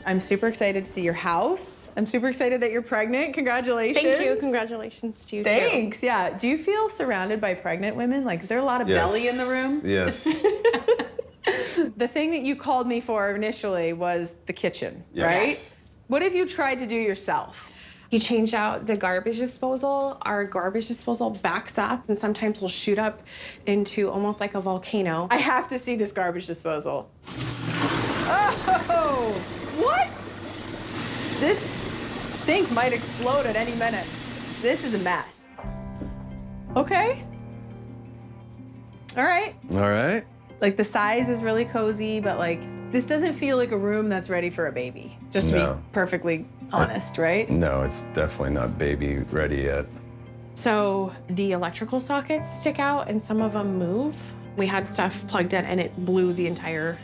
I'm super excited to see your house. I'm super excited that you're pregnant. Congratulations. Thank you. Congratulations to you, Thanks. too. Yeah. Do you feel surrounded by pregnant women? Like, is there a lot of belly in the room? Yes. The thing that you called me for initially was the kitchen, Yes. right? What have you tried to do yourself? You change out the garbage disposal. Our garbage disposal backs up and sometimes will shoot up into almost like a volcano. I have to see this garbage disposal. Oh, what? This sink might explode at any minute. This is a mess. Okay. All right. All right. Like, the size is really cozy, but like, this doesn't feel like a room that's ready for a baby. Just to be perfectly honest, right? No, it's definitely not baby ready yet. So the electrical sockets stick out and some of them move. We had stuff plugged in and it blew the entire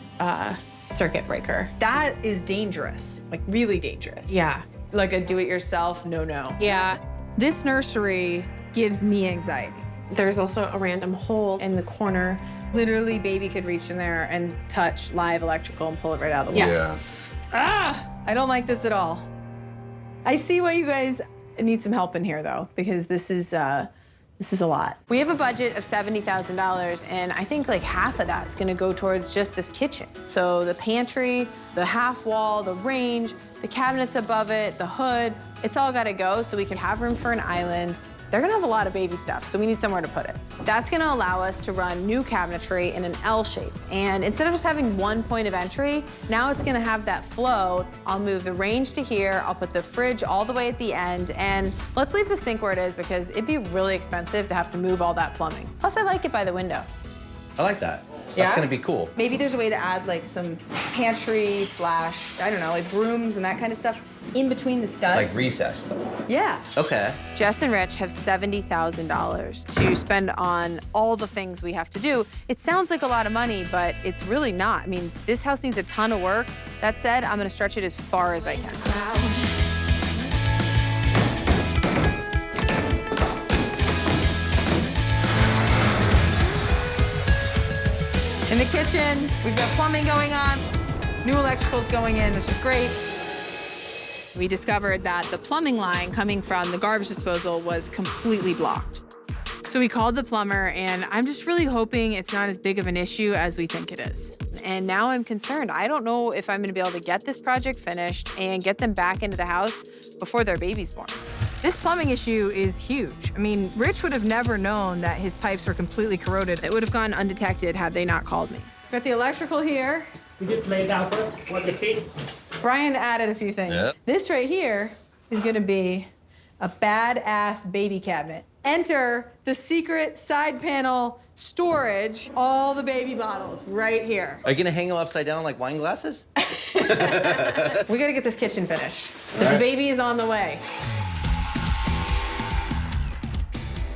circuit breaker. That is dangerous, like really dangerous. Yeah. Like a do-it-yourself, no. Yeah. This nursery gives me anxiety. There's also a random hole in the corner. Literally, baby could reach in there and touch live electrical and pull it right out of the wall. Yes. I don't like this at all. I see why you guys need some help in here, though, because this is a lot. We have a budget of $70,000, and I think like half of that's gonna go towards just this kitchen. So the pantry, the half wall, the range, the cabinets above it, the hood, it's all gotta go so we can have room for an island. They're gonna have a lot of baby stuff, so we need somewhere to put it. That's gonna allow us to run new cabinetry in an L shape. And instead of just having one point of entry, now it's gonna have that flow. I'll move the range to here, I'll put the fridge all the way at the end, and let's leave the sink where it is because it'd be really expensive to have to move all that plumbing. Plus, I like it by the window. I like that. Yeah? That's gonna be cool. Maybe there's a way to add like some pantry slash, I don't know, like rooms and that kind of stuff in between the studs. Like recessed. Yeah. Okay. Jess and Rich have $70,000 to spend on all the things we have to do. It sounds like a lot of money, but it's really not. I mean, this house needs a ton of work. That said, I'm gonna stretch it as far as I can. In the kitchen, we've got plumbing going on, new electricals going in, which is great. We discovered that the plumbing line coming from the garbage disposal was completely blocked. So we called the plumber, and I'm just really hoping it's not as big of an issue as we think it is. And now I'm concerned. I don't know if I'm gonna be able to get this project finished and get them back into the house before their baby's born. This plumbing issue is huge. I mean, Rich would have never known that his pipes were completely corroded. It would have gone undetected had they not called me. Got the electrical here. We just laid out what the feet. Brian added a few things. Yep. This right here is gonna be a badass baby cabinet. Enter the secret side panel storage, all the baby bottles right here. Are you gonna hang them upside down like wine glasses? We gotta get this kitchen finished, because the baby is on the way.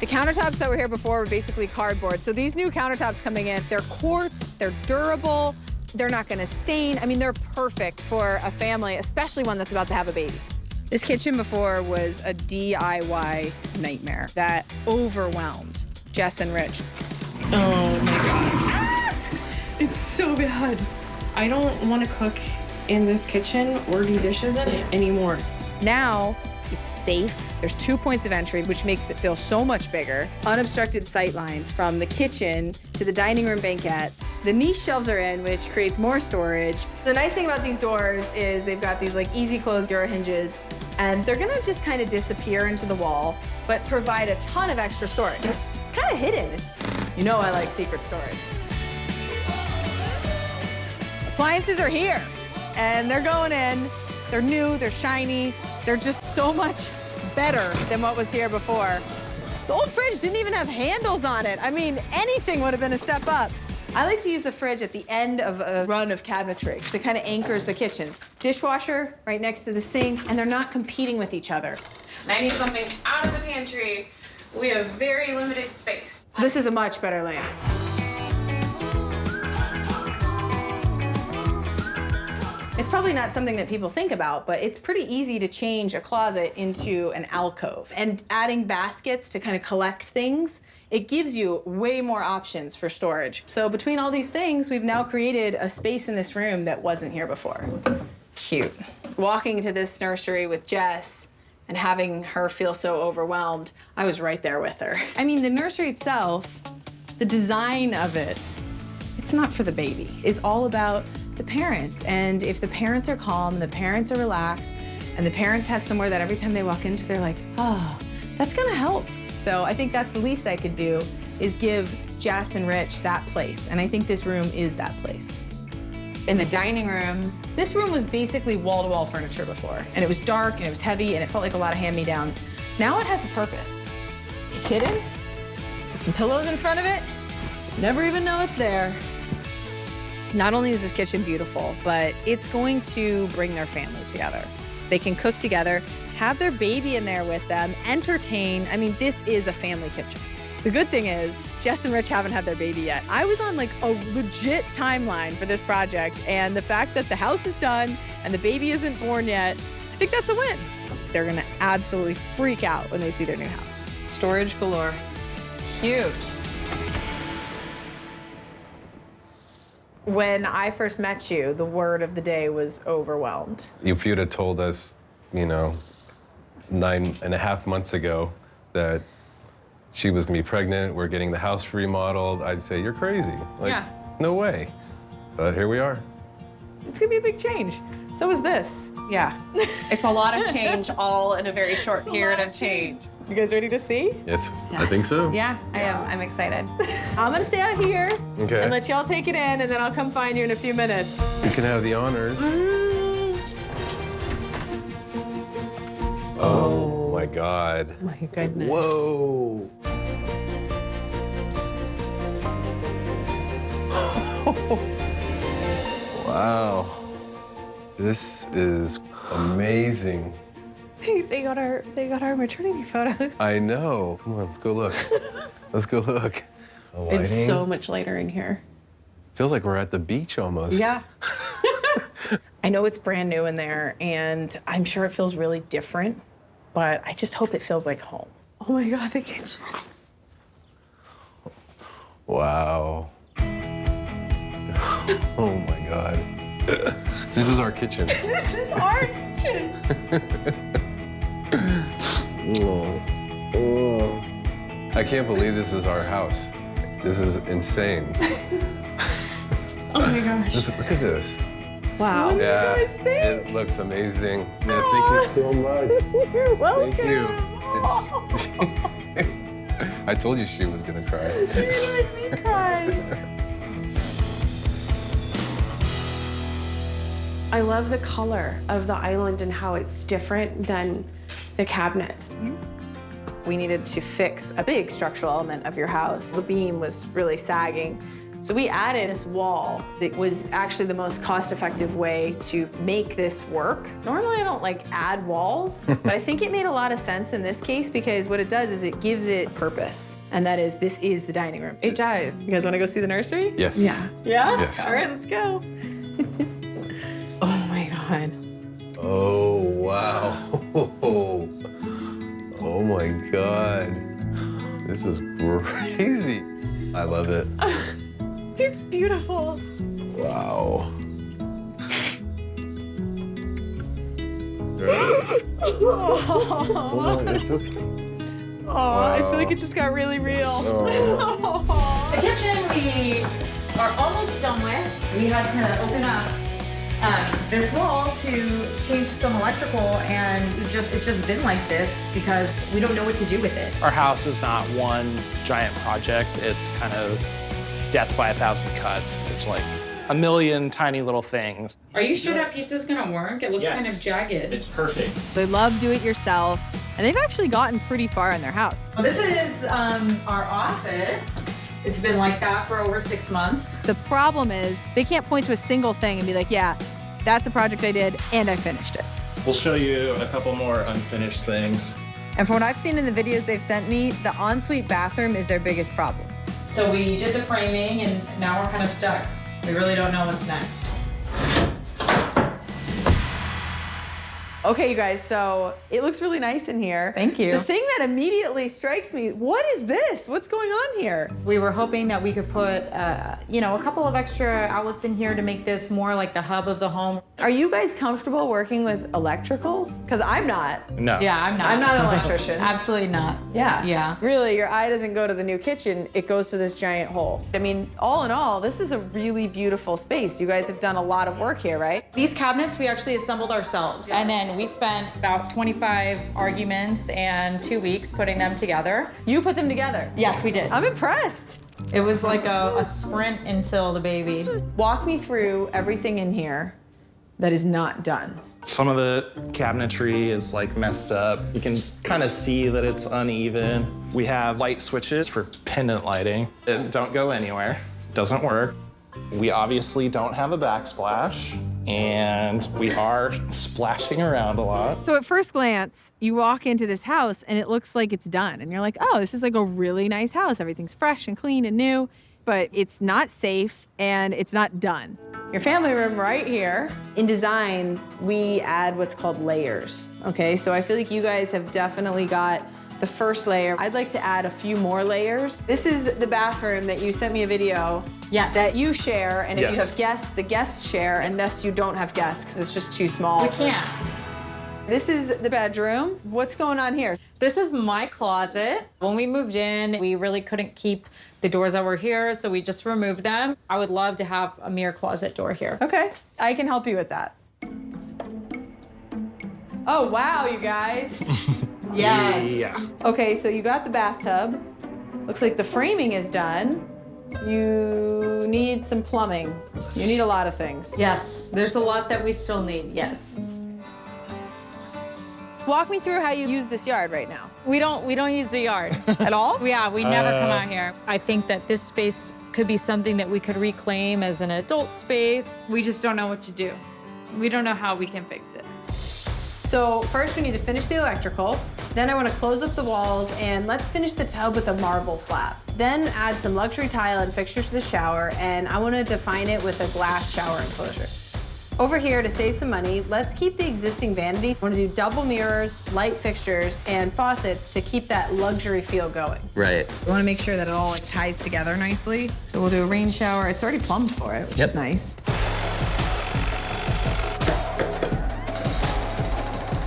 The countertops that were here before were basically cardboard. So these new countertops coming in, they're quartz, they're durable, they're not gonna stain. I mean, they're perfect for a family, especially one that's about to have a baby. This kitchen before was a DIY nightmare that overwhelmed Jess and Rich. Oh my God. Ah! It's so bad. I don't want to cook in this kitchen or do dishes in it anymore. Now, it's safe. There's 2 points of entry, which makes it feel so much bigger. Unobstructed sight lines from the kitchen to the dining room banquette. The niche shelves are in, which creates more storage. The nice thing about these doors is they've got these like easy close door hinges, and they're gonna just kind of disappear into the wall, but provide a ton of extra storage. It's kind of hidden. You know I like secret storage. Appliances are here, and they're going in. They're new, they're shiny, they're just so much better than what was here before. The old fridge didn't even have handles on it. I mean, anything would have been a step up. I like to use the fridge at the end of a run of cabinetry because it kind of anchors the kitchen. Dishwasher right next to the sink, and they're not competing with each other. I need something out of the pantry. We have very limited space. This is a much better layout. It's probably not something that people think about, but it's pretty easy to change a closet into an alcove. And adding baskets to kind of collect things, it gives you way more options for storage. So between all these things, we've now created a space in this room that wasn't here before. cute. Walking into this nursery with Jess and having her feel so overwhelmed, I was right there with her. I mean, the nursery itself, the design of it, it's not for the baby. It's all about the parents. And if the parents are calm, the parents are relaxed, and the parents have somewhere that every time they walk into, they're like, oh, that's gonna help. So I think that's the least I could do, is give Jess and Rich that place. And I think this room is that place. In the dining room, this room was basically wall-to-wall furniture before. And it was dark, and it was heavy, and it felt like a lot of hand-me-downs. Now it has a purpose. It's hidden, put some pillows in front of it, never even know it's there. Not only is this kitchen beautiful, but it's going to bring their family together. They can cook together, have their baby in there with them, entertain. I mean, this is a family kitchen. The good thing is, Jess and Rich haven't had their baby yet. I was on like a legit timeline for this project, and the fact that the house is done and the baby isn't born yet, I think that's a win. They're gonna absolutely freak out when they see their new house. Storage galore. Cute. When I first met you, the word of the day was overwhelmed. If you'd have told us, you know, 9.5 months ago that she was gonna be pregnant, we're getting the house remodeled, I'd say, you're crazy. Like, Yeah. no way. But here we are. It's gonna be a big change. So is this. Yeah, it's a lot of change, all in a very short period of change. You guys ready to see? Yes, I think so. Yeah, I am. I'm excited. I'm gonna stay out here Okay. and let y'all take it in, and then I'll come find you in a few minutes. You can have the honors. Oh my God. My goodness. Whoa. Wow. This is amazing. They got our maternity photos. I know. Come on, let's go look. Let's go look. The lighting. It's so much lighter in here. Feels like we're at the beach almost. Yeah. I know it's brand new in there, and I'm sure it feels really different, but I just hope it feels like home. Oh my God, the kitchen. Wow. Oh my God. This is our kitchen. This is our kitchen. Oh. I can't believe this is our house. This is insane. Oh my gosh. Look at this. Wow. What do you guys think? It looks amazing. Yeah, thank you so much. You're welcome. Thank you. It's... I told you she was gonna cry. You make me cry. I love the color of the island and how it's different than the cabinets. We needed to fix a big structural element of your house. The beam was really sagging. So we added this wall that was actually the most cost-effective way to make this work. Normally I don't like add walls, but I think it made a lot of sense in this case because what it does is it gives it purpose. And that is, this is the dining room. It does. You guys wanna go see the nursery? Yes. Yeah? Yes. All right, let's go. Oh my God. Oh, wow. Oh my God. This is crazy. I love it. It's beautiful. Wow. Oh, it's okay. Oh, I feel like it just got really real. Oh. The kitchen we are almost done with. We had to open up this wall to change some electrical, and it's just been like this because we don't know what to do with it. Our house is not one giant project. It's kind of death by 1,000 cuts. There's like a million tiny little things. Are you sure that piece is gonna work? It looks Yes. kind of jagged. It's perfect. They love do-it-yourself, and they've actually gotten pretty far in their house. Well, this is our office. It's been like that for over 6 months. The problem is they can't point to a single thing and be like, yeah, that's a project I did and I finished it. We'll show you a couple more unfinished things. And from what I've seen in the videos they've sent me, the ensuite bathroom is their biggest problem. So we did the framing, and now we're kind of stuck. We really don't know what's next. Okay, you guys, so it looks really nice in here. Thank you. The thing that immediately strikes me, what is this? What's going on here? We were hoping that we could put, you know, a couple of extra outlets in here to make this more like the hub of the home. Are you guys comfortable working with electrical? Because I'm not. No. Yeah, I'm not. I'm not an electrician. Absolutely not. Yeah. Yeah. Really, your eye doesn't go to the new kitchen, it goes to this giant hole. I mean, all in all, this is a really beautiful space. You guys have done a lot of work here, right? These cabinets we actually assembled ourselves. And then we spent about 25 arguments and 2 weeks putting them together. You put them together. Yes, we did. I'm impressed. It was like a sprint until the baby. Walk me through everything in here that is not done. Some of the cabinetry is like messed up. You can kind of see that it's uneven. We have light switches for pendant lighting. It don't go anywhere, doesn't work. We obviously don't have a backsplash, and we are splashing around a lot. So at first glance, you walk into this house and it looks like it's done. And you're like, oh, this is like a really nice house. Everything's fresh and clean and new, but it's not safe and it's not done. Your family room right here. In design, we add what's called layers, okay? So I feel like you guys have definitely got the first layer. I'd like to add a few more layers. This is the bathroom that you sent me a video Yes. that you share, and if you Yes. have guests, the guests share, and thus you don't have guests because it's just too small. We can't. This is the bedroom. What's going on here? This is my closet. When we moved in, we really couldn't keep the doors that were here, so we just removed them. I would love to have a mirror closet door here. Okay, I can help you with that. Oh, wow, you guys. Yes. Yeah. Okay, so you got the bathtub. Looks like the framing is done. You need some plumbing. You need a lot of things. Yes, there's a lot that we still need, yes. Walk me through how you use this yard right now. We don't use the yard. At all? Yeah, we never come out here. I think that this space could be something that we could reclaim as an adult space. We just don't know what to do. We don't know how we can fix it. So first we need to finish the electrical. Then I want to close up the walls and let's finish the tub with a marble slab. Then add some luxury tile and fixtures to the shower, and I want to define it with a glass shower enclosure. Over here, to save some money, let's keep the existing vanity. I want to do double mirrors, light fixtures, and faucets to keep that luxury feel going. Right. I want to make sure that it all like ties together nicely. So we'll do a rain shower. It's already plumbed for it, which is nice.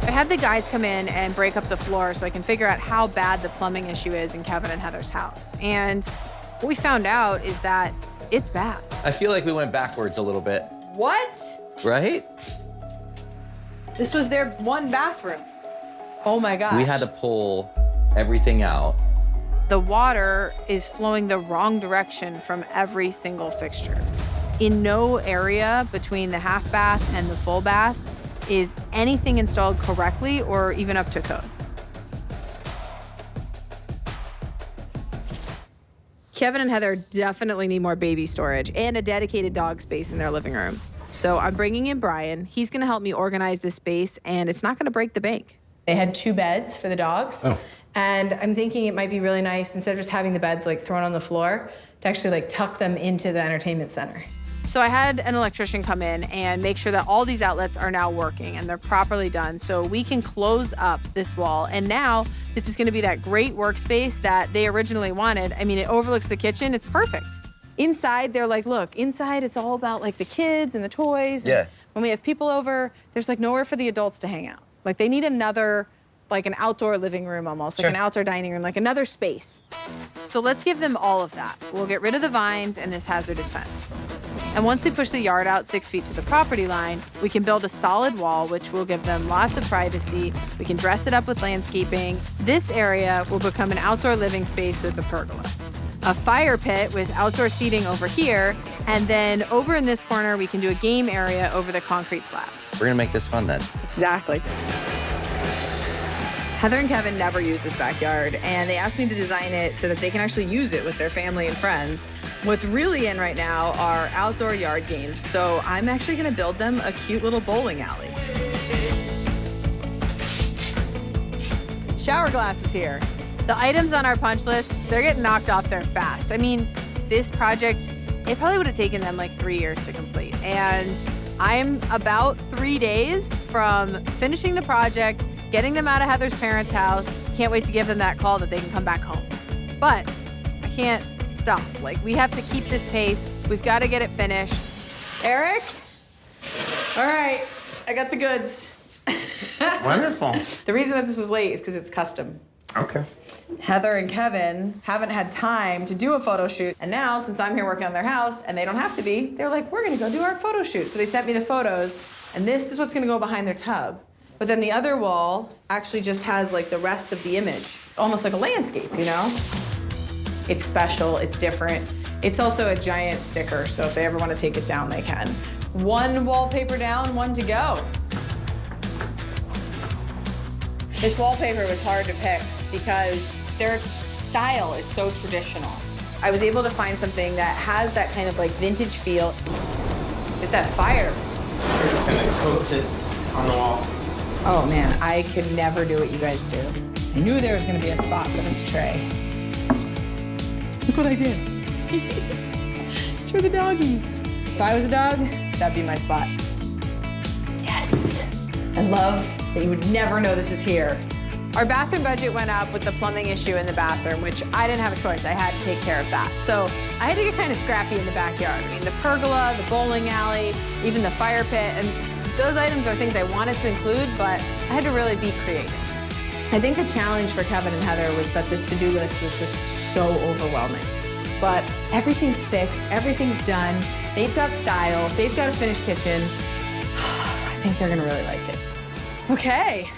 I had the guys come in and break up the floor so I can figure out how bad the plumbing issue is in Kevin and Heather's house. And what we found out is that it's bad. I feel like we went backwards a little bit. What? Right? This was their one bathroom. Oh my gosh. We had to pull everything out. The water is flowing the wrong direction from every single fixture. In no area between the half bath and the full bath is anything installed correctly or even up to code. Kevin and Heather definitely need more baby storage and a dedicated dog space in their living room. So I'm bringing in Brian. He's gonna help me organize this space, and it's not gonna break the bank. They had 2 beds for the dogs. Oh. And I'm thinking it might be really nice, instead of just having the beds like thrown on the floor, to actually like tuck them into the entertainment center. So I had an electrician come in and make sure that all these outlets are now working and they're properly done so we can close up this wall. And now this is gonna be that great workspace that they originally wanted. I mean, it overlooks the kitchen, it's perfect. Inside, they're like, look, inside it's all about like the kids and the toys. Yeah. And when we have people over, there's like nowhere for the adults to hang out. Like they need another, like an outdoor living room almost, like an outdoor dining room, like another space. So let's give them all of that. We'll get rid of the vines and this hazardous fence. And once we push the yard out 6 feet to the property line, we can build a solid wall, which will give them lots of privacy. We can dress it up with landscaping. This area will become an outdoor living space with a pergola. A fire pit with outdoor seating over here, and then over in this corner, we can do a game area over the concrete slab. We're gonna make this fun then. Exactly. Heather and Kevin never use this backyard, and they asked me to design it so that they can actually use it with their family and friends. What's really in right now are outdoor yard games, so I'm actually gonna build them a cute little bowling alley. Shower glasses here. The items on our punch list, they're getting knocked off there fast. I mean, this project, it probably would have taken them like 3 years to complete. And I'm about 3 days from finishing the project, getting them out of Heather's parents' house. Can't wait to give them that call that they can come back home. But I can't stop. Like, we have to keep this pace. We've got to get it finished. Eric? All right, I got the goods. Wonderful. The reason that this was late is because it's custom. Okay. Heather and Kevin haven't had time to do a photo shoot. And now, since I'm here working on their house and they don't have to be, they're like, we're gonna go do our photo shoot. So they sent me the photos, and this is what's gonna go behind their tub. But then the other wall actually just has like the rest of the image, almost like a landscape, you know? It's special, it's different. It's also a giant sticker, so if they ever wanna take it down, they can. One wallpaper down, one to go. This wallpaper was hard to pick because their style is so traditional. I was able to find something that has that kind of like vintage feel. Get that fire. And then coats it on the wall. Oh man, I could never do what you guys do. I knew there was gonna be a spot for this tray. Look what I did. It's for the doggies. If I was a dog, that'd be my spot. Yes. I love that you would never know this is here. Our bathroom budget went up with the plumbing issue in the bathroom, which I didn't have a choice. I had to take care of that. So I had to get kind of scrappy in the backyard. I mean, the pergola, the bowling alley, even the fire pit, and those items are things I wanted to include, but I had to really be creative. I think the challenge for Kevin and Heather was that this to-do list was just so overwhelming. But everything's fixed, everything's done. They've got style, they've got a finished kitchen. I think they're gonna really like it. Okay,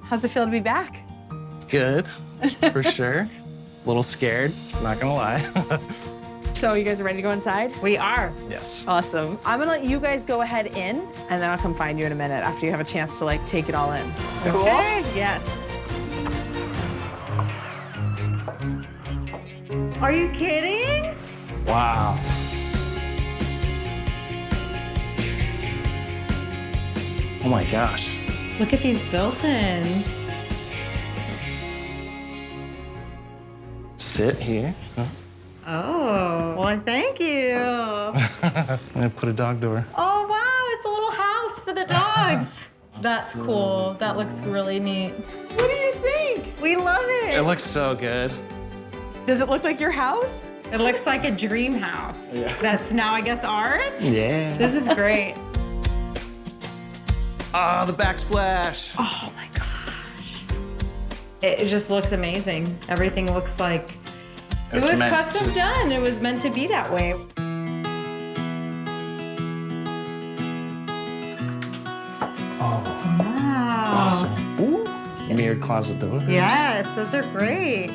how's it feel to be back? Good, for sure. A little scared, not gonna lie. So you guys are ready to go inside? We are. Yes. Awesome. I'm gonna let you guys go ahead in, and then I'll come find you in a minute after you have a chance to like take it all in. Cool? Okay. Yes. Are you kidding? Wow. Oh my gosh. Look at these built-ins. Sit here. Oh, well, thank you. I'm gonna put a dog door. Oh, wow, it's a little house for the dogs. That's cool. That looks really neat. What do you think? We love it. It looks so good. Does it look like your house? It looks like a dream house. Yeah. That's now, I guess, ours? Yeah. This is great. Ah, the backsplash. Oh my gosh. It just looks amazing. Everything looks like it was meant custom to- done. It was meant to be that way. Oh, Wow. awesome. Ooh. Mirrored closet door. Yes, those are great.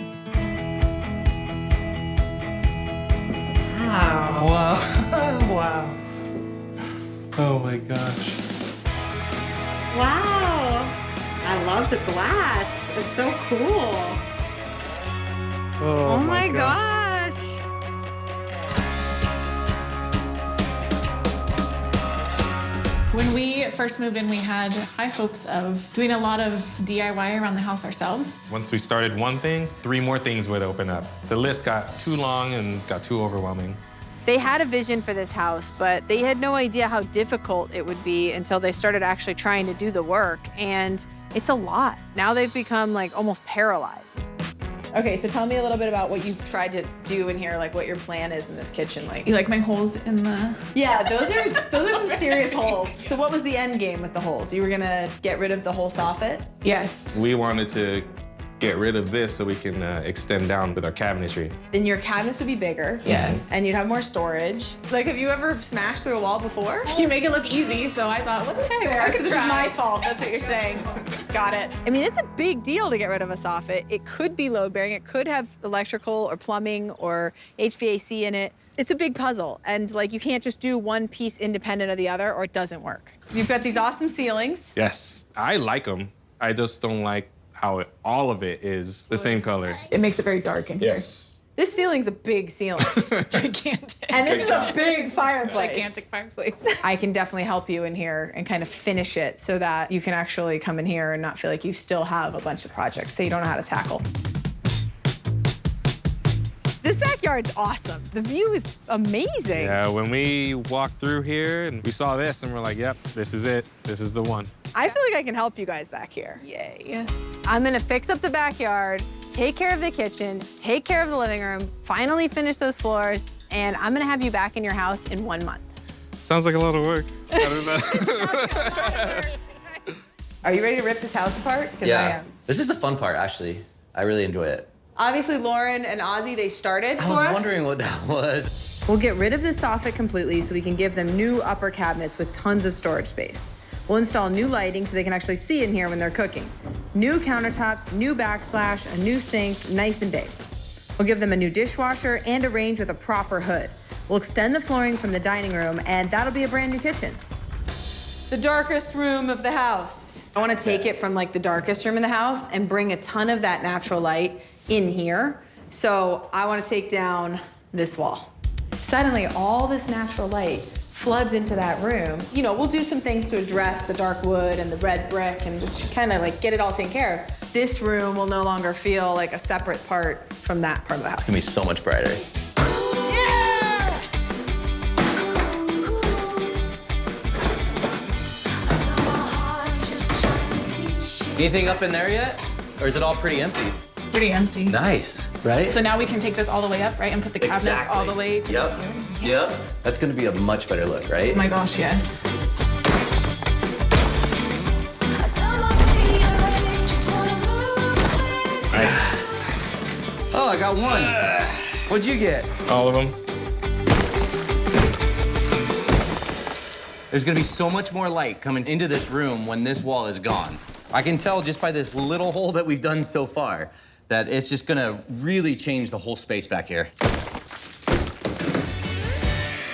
Wow. Wow. Wow. Oh my gosh. Wow. I love the glass. It's so cool. Oh, Oh my gosh. When we first moved in, we had high hopes of doing a lot of DIY around the house ourselves. Once we started one thing, 3 more things would open up. The list got too long and got too overwhelming. They had a vision for this house, but they had no idea how difficult it would be until they started actually trying to do the work. And it's a lot. Now they've become like almost paralyzed. Okay, so tell me a little bit about what you've tried to do in here, like what your plan is in this kitchen. Like, You like my holes in the... yeah, those are some serious holes. So what was the end game with the holes? You were gonna get rid of the whole soffit? Yes. We wanted to get rid of this so we can extend down with our cabinetry. Then your cabinets would be bigger. Yes. And you'd have more storage. Like, have you ever smashed through a wall before? You make it look easy, so I thought, what the heck? I So could this is try. my fault. That's what you're saying. Got it. I mean, it's a big deal to get rid of a soffit. It could be load bearing. It could have electrical or plumbing or HVAC in it. It's a big puzzle. And like, you can't just do one piece independent of the other or it doesn't work. You've got these awesome ceilings. Yes, I like them. I just don't like how all of it is the same color. It makes it very dark in here. Yes. This ceiling's a big ceiling. Gigantic. And this is a big fireplace. Gigantic fireplace. I can definitely help you in here and kind of finish it so that you can actually come in here and not feel like you still have a bunch of projects that you don't know how to tackle. This backyard backyard's awesome. The view is amazing. Yeah, when we walked through here and we saw this and we're like, yep, this is it. This is the one. I feel like I can help you guys back here. Yay. I'm gonna fix up the backyard, take care of the kitchen, take care of the living room, finally finish those floors, and I'm gonna have you back in your house in 1 month. Sounds like a lot of work. I don't know. Are you ready to rip this house apart? 'Cause I am. This is the fun part, actually. I really enjoy it. Obviously, Lauren and Ozzy, they started for us. I was wondering what that was. We'll get rid of the soffit completely so we can give them new upper cabinets with tons of storage space. We'll install new lighting so they can actually see in here when they're cooking. New countertops, new backsplash, a new sink, nice and big. We'll give them a new dishwasher and a range with a proper hood. We'll extend the flooring from the dining room, and that'll be a brand new kitchen. The darkest room of the house. I want to take it from like the darkest room in the house and bring a ton of that natural light in here. So I want to take down this wall. Suddenly, all this natural light floods into that room. You know, we'll do some things to address the dark wood and the red brick and just kind of like get it all taken care of. This room will no longer feel like a separate part from that part of the house. It's gonna be so much brighter. Yeah! Anything up in there yet? Or is it all pretty empty? Pretty empty. Nice, right? So now we can take this all the way up, right? And put the cabinets all the way to the ceiling. Yep. That's gonna be a much better look, right? Oh my gosh, yes. Nice. Oh, I got one. What'd you get? All of them. There's gonna be so much more light coming into this room when this wall is gone. I can tell just by this little hole that we've done so far that it's just gonna really change the whole space back here.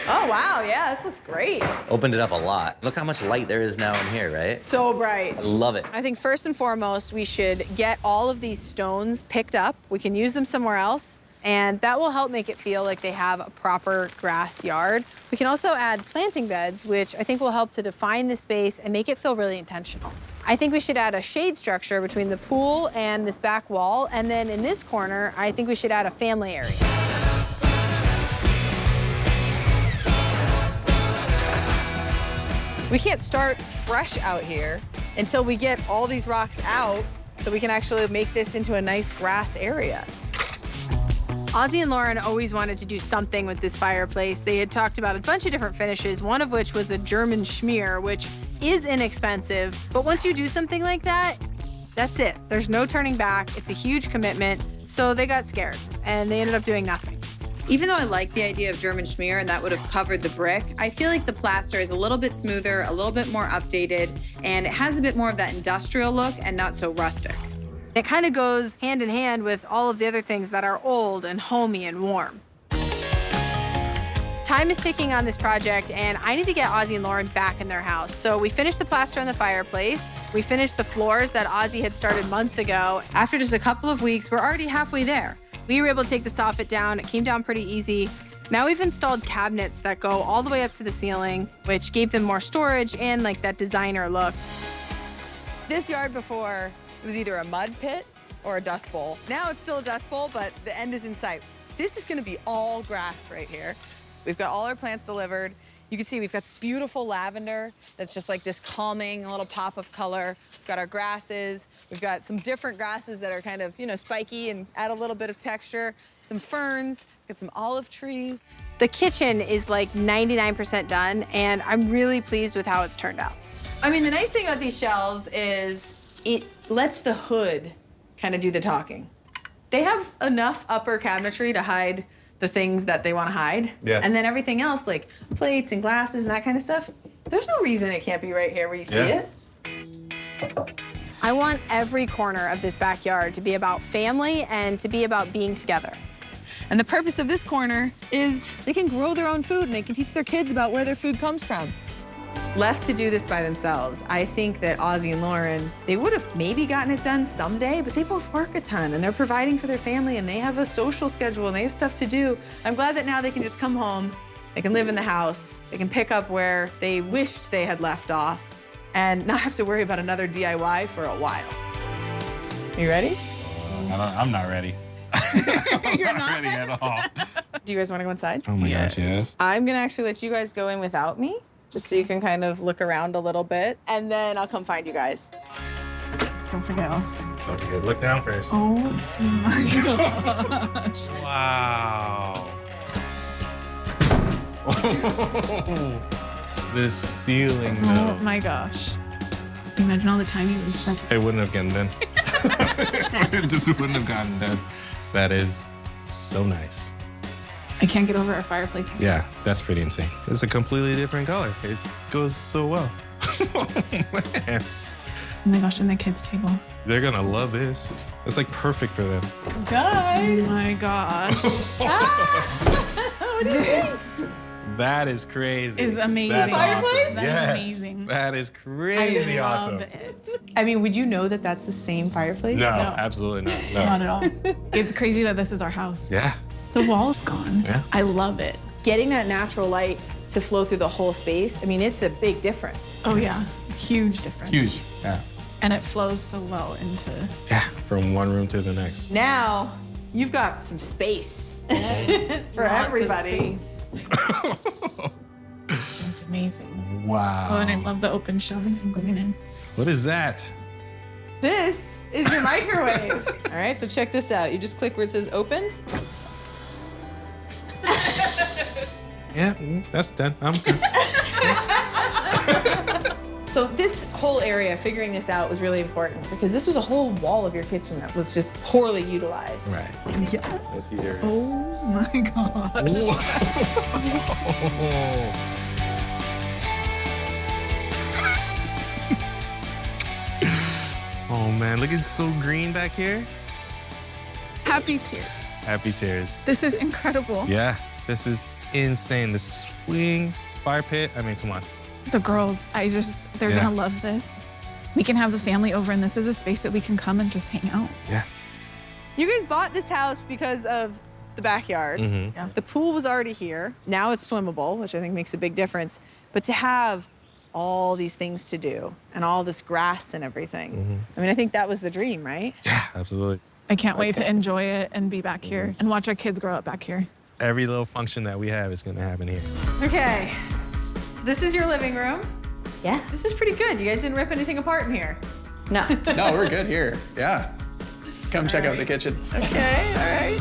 Oh, wow, yeah, this looks great. Opened it up a lot. Look how much light there is now in here, right? So bright. I love it. I think first and foremost, we should get all of these stones picked up. We can use them somewhere else, and that will help make it feel like they have a proper grass yard. We can also add planting beds, which I think will help to define the space and make it feel really intentional. I think we should add a shade structure between the pool and this back wall, and then in this corner, I think we should add a family area. We can't start fresh out here until we get all these rocks out so we can actually make this into a nice grass area. Ozzy and Lauren always wanted to do something with this fireplace. They had talked about a bunch of different finishes, one of which was a German schmear, which is inexpensive. But once you do something like that, that's it. There's no turning back. It's a huge commitment. So they got scared and they ended up doing nothing. Even though I like the idea of German schmear and that would have covered the brick, I feel like the plaster is a little bit smoother, a little bit more updated, and it has a bit more of that industrial look and not so rustic. It kind of goes hand in hand with all of the other things that are old and homey and warm. Time is ticking on this project, and I need to get Ozzy and Lauren back in their house. So we finished the plaster on the fireplace. We finished the floors that Ozzy had started months ago. After just a couple of weeks, we're already halfway there. We were able to take the soffit down. It came down pretty easy. Now we've installed cabinets that go all the way up to the ceiling, which gave them more storage and like that designer look. This yard before, it was either a mud pit or a dust bowl. Now it's still a dust bowl, but the end is in sight. This is gonna be all grass right here. We've got all our plants delivered. You can see we've got this beautiful lavender that's just like this calming little pop of color. We've got our grasses. We've got some different grasses that are kind of, you know, spiky and add a little bit of texture. Some ferns, we've got some olive trees. The kitchen is like 99% done, and I'm really pleased with how it's turned out. I mean, the nice thing about these shelves is it lets the hood kind of do the talking. They have enough upper cabinetry to hide the things that they want to hide. Yeah. And then everything else, like plates and glasses and that kind of stuff, there's no reason it can't be right here where you see it. I want every corner of this backyard to be about family and to be about being together. And the purpose of this corner is they can grow their own food and they can teach their kids about where their food comes from. Left to do this by themselves, I think that Ozzy and Lauren, they would have maybe gotten it done someday, but they both work a ton and they're providing for their family and they have a social schedule and they have stuff to do. I'm glad that now they can just come home, they can live in the house, they can pick up where they wished they had left off and not have to worry about another DIY for a while. You ready? I'm not ready. You're I'm not ready at all. Do you guys want to go inside? Oh my gosh, yes. I'm gonna actually let you guys go in without me, just so you can kind of look around a little bit, and then I'll come find you guys. Don't forget else. Don't forget, look down first. Oh my gosh. Wow. This ceiling, Oh though. my gosh. Imagine all the time you would stuff. It wouldn't have gotten done. It just wouldn't have gotten done. That is so nice. I can't get over our fireplace. Yeah, that's pretty insane. It's a completely different color. It goes so well. Oh, man. Oh my gosh, and the kids' table. They're gonna love this. It's like perfect for them. Guys! Oh my gosh. What is this? That is crazy. Is amazing. That's Fireplace? awesome. That is Yes. amazing. That is crazy I love awesome. it. I mean, would you know that that's the same fireplace? No, absolutely not. No. Not at all. It's crazy that this is our house. Yeah. The wall's gone. Yeah. I love it. Getting that natural light to flow through the whole space, I mean, it's a big difference. Oh yeah, huge difference. Huge. Yeah. And it flows so well into... Yeah. From one room to the next. Now, you've got some space for everybody. It's amazing. Wow. Oh, and I love the open shower I'm going in. What is that? This is your microwave. All right, so check this out. You just click where it says open. Yeah, that's done. I'm good. So this whole area, figuring this out was really important because this was a whole wall of your kitchen that was just poorly utilized. Right. Yeah. Let's see here. Oh my gosh. Oh man, look, it's so green back here. Happy tears. Happy tears. This is incredible. Yeah, this is insane. The swing, fire pit. I mean, come on. The girls, they're Yeah. gonna love this. We can have the family over and this is a space that we can come and just hang out. Yeah. You guys bought this house because of the backyard. Mhm. Yeah. The pool was already here. Now it's swimmable, which I think makes a big difference. But to have all these things to do and all this grass and everything. I mean, I think that was the dream, right? Yeah, absolutely. I can't wait to enjoy it and be back here and watch our kids grow up back here. Every little function that we have is gonna happen here. Okay, so this is your living room. Yeah. This is pretty good. You guys didn't rip anything apart in here. No. No, we're good here. Yeah. Come check out the kitchen. Okay, all right.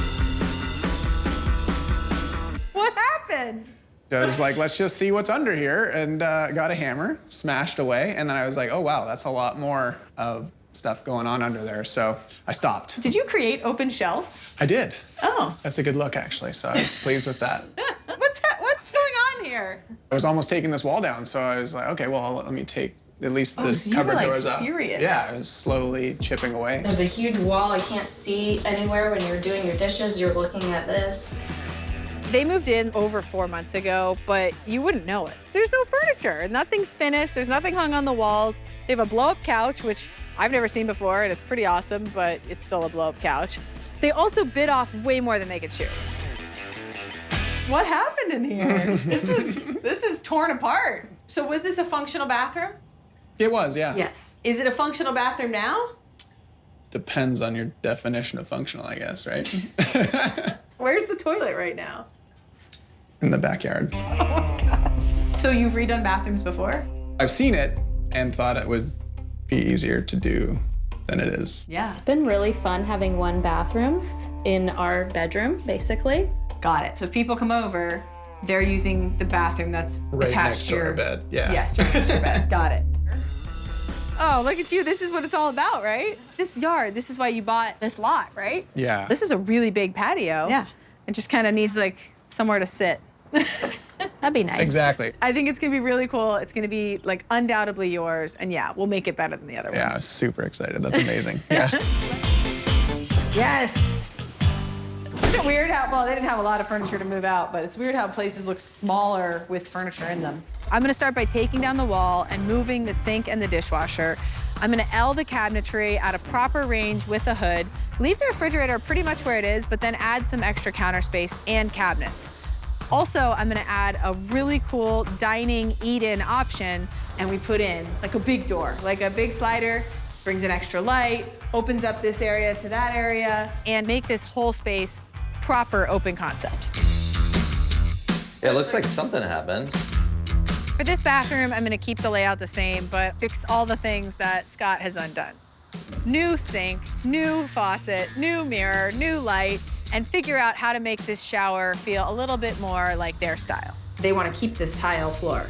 What happened? I was like, let's just see what's under here, and got a hammer, smashed away, and then I was like, oh wow, that's a lot more of stuff going on under there, so I stopped. Did you create open shelves? I did. Oh. That's a good look, actually, so I was pleased with that. What's going on here? I was almost taking this wall down, so I was like, okay, well, let me take at least the so you were, cupboard like, doors up. serious. Yeah, I was slowly chipping away. There's a huge wall I can't see anywhere when you're doing your dishes. You're looking at this. They moved in over 4 months ago, but you wouldn't know it. There's no furniture. Nothing's finished. There's nothing hung on the walls. They have a blow-up couch, which I've never seen before, and it's pretty awesome, but it's still a blow-up couch. They also bit off way more than they could chew. What happened in here? This is torn apart. So was this a functional bathroom? It was, yeah. Yes. Is it a functional bathroom now? Depends on your definition of functional, I guess, right? Where's the toilet right now? In the backyard. Oh my gosh. So you've redone bathrooms before? I've seen it and thought it would be easier to do than it is. Yeah. It's been really fun having one bathroom in our bedroom, basically. Got it. So if people come over, they're using the bathroom that's Right attached next to to your our bed, yeah. Yes, right next to your bed. Got it. Oh, look at you. This is what it's all about, right? This yard, this is why you bought this lot, right? Yeah. This is a really big patio. Yeah. It just kind of needs like somewhere to sit. That'd be nice. Exactly. I think it's gonna be really cool. It's gonna be like undoubtedly yours. And yeah, we'll make it better than the other one. Yeah, I was super excited. That's amazing. Yeah. Yes. Isn't it weird how, well, they didn't have a lot of furniture to move out, but it's weird how places look smaller with furniture in them. I'm gonna start by taking down the wall and moving the sink and the dishwasher. I'm gonna L the cabinetry at a proper range with a hood, leave the refrigerator pretty much where it is, but then add some extra counter space and cabinets. Also, I'm gonna add a really cool dining eat-in option, and we put in like a big door, like a big slider, brings in extra light, opens up this area to that area, and make this whole space proper open concept. Yeah, it looks like something happened. For this bathroom, I'm gonna keep the layout the same, but fix all the things that Scott has undone. New sink, new faucet, new mirror, new light, and figure out how to make this shower feel a little bit more like their style. They wanna keep this tile floor.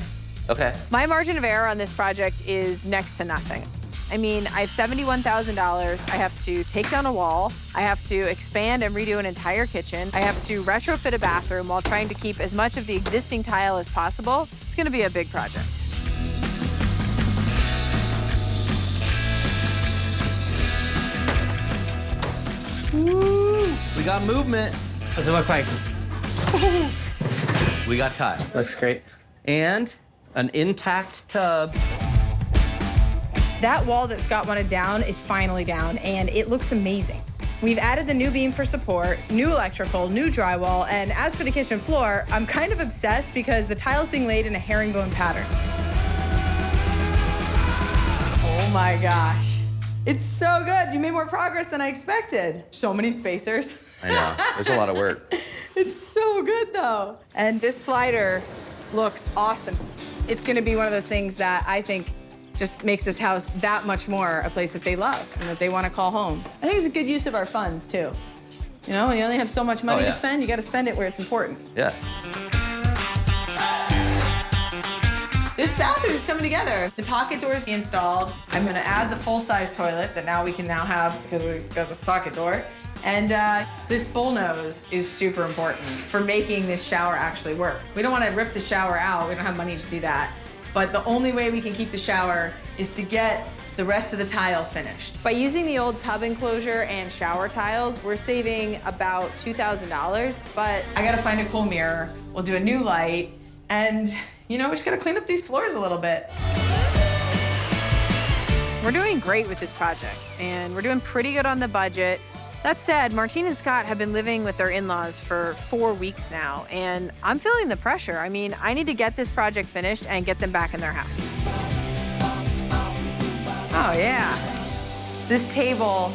Okay. My margin of error on this project is next to nothing. I mean, I have $71,000. I have to take down a wall. I have to expand and redo an entire kitchen. I have to retrofit a bathroom while trying to keep as much of the existing tile as possible. It's gonna be a big project. Woo! We got movement. What's it look like? We got tile. Looks great. And an intact tub. That wall that Scott wanted down is finally down, and it looks amazing. We've added the new beam for support, new electrical, new drywall, and as for the kitchen floor, I'm kind of obsessed because the tile's being laid in a herringbone pattern. Oh my gosh. It's so good. You made more progress than I expected. So many spacers. I know, there's a lot of work. It's so good though. And this slider looks awesome. It's gonna be one of those things that I think just makes this house that much more a place that they love and that they want to call home. I think it's a good use of our funds too. You know, when you only have so much money to spend, you got to spend it where it's important. Yeah. This bathroom is coming together. The pocket doors installed. I'm gonna add the full-size toilet that now we can now have because we've got this pocket door. And this bull nose is super important for making this shower actually work. We don't want to rip the shower out. We don't have money to do that. But the only way we can keep the shower is to get the rest of the tile finished. By using the old tub enclosure and shower tiles, we're saving about $2,000, but I gotta find a cool mirror, we'll do a new light, and you know, we just gotta clean up these floors a little bit. We're doing great with this project, and we're doing pretty good on the budget. That said, Martine and Scott have been living with their in-laws for 4 weeks now, and I'm feeling the pressure. I mean, I need to get this project finished and get them back in their house. Oh, yeah. This table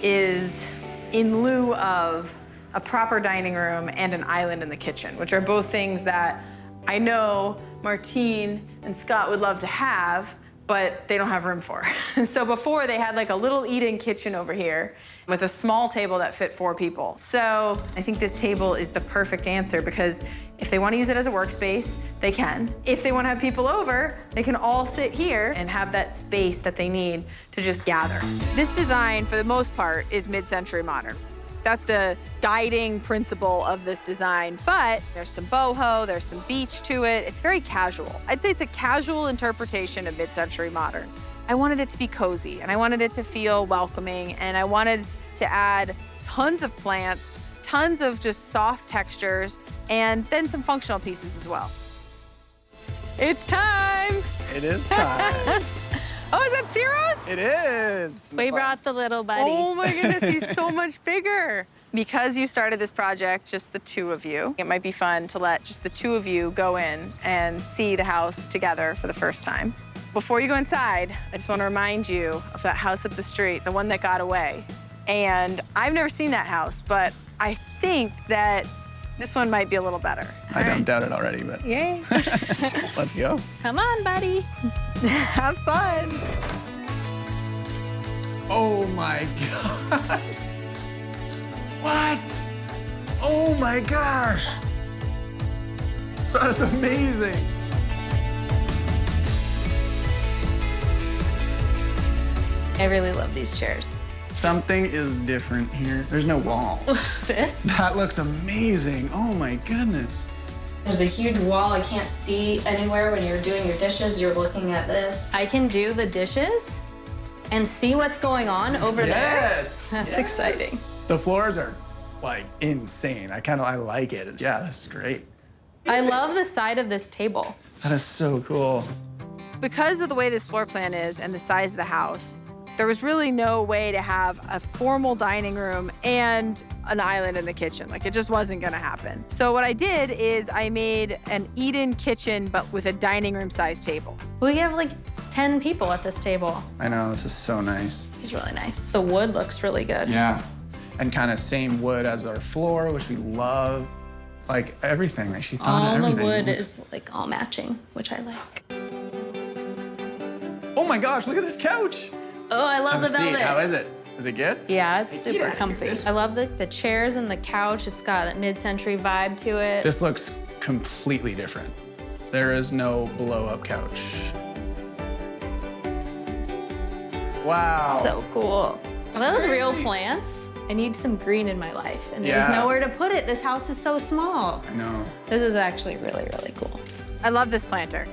is in lieu of a proper dining room and an island in the kitchen, which are both things that I know Martine and Scott would love to have, but they don't have room for. So before, they had like a little eat-in kitchen over here with a small table that fit 4 people. So I think this table is the perfect answer because if they want to use it as a workspace, they can. If they want to have people over, they can all sit here and have that space that they need to just gather. This design, for the most part, is mid-century modern. That's the guiding principle of this design, but there's some boho, there's some beach to it. It's very casual. I'd say it's a casual interpretation of mid-century modern. I wanted it to be cozy, and I wanted it to feel welcoming, and I wanted to add tons of plants, tons of just soft textures, and then some functional pieces as well. It's time! It is time. Oh, is that Ciro's? It is. We brought the little buddy. Oh my goodness, he's so much bigger. Because you started this project, just the 2 of you, it might be fun to let just the 2 of you go in and see the house together for the first time. Before you go inside, I just want to remind you of that house up the street, the one that got away. And I've never seen that house, but I think that this one might be a little better. I don't doubt it already, but Yay. let's go. Come on, buddy. Have fun. Oh my God. What? Oh my gosh. That is amazing. I really love these chairs. Something is different here. There's no wall. This? That looks amazing. Oh my goodness. There's a huge wall. I can't see anywhere when you're doing your dishes. You're looking at this. I can do the dishes and see what's going on over Yes. there. That's exciting. The floors are like insane. I like it. Yeah, this is great. I love the side of this table. That is so cool. Because of the way this floor plan is and the size of the house, there was really no way to have a formal dining room and an island in the kitchen. Like, it just wasn't gonna happen. So what I did is I made an eat-in kitchen, but with a dining room size table. We have like 10 people at this table. I know, this is so nice. This is really nice. The wood looks really good. Yeah, and kind of same wood as our floor, which we love. like everything. Like she thought of All everything. the wood It looks- is like all matching, which I like. Oh my gosh, look at this couch. Oh, I love Have a the seat. velvet. How is it? Is it good? Yeah, it's super comfy. I love the chairs and the couch. It's got that mid-century vibe to it. This looks completely different. There is no blow-up couch. Wow. So cool. Are those real plants? I need some green in my life, and there's Yeah. nowhere to put it. This house is so small. I know. This is actually really, really cool. I love this planter.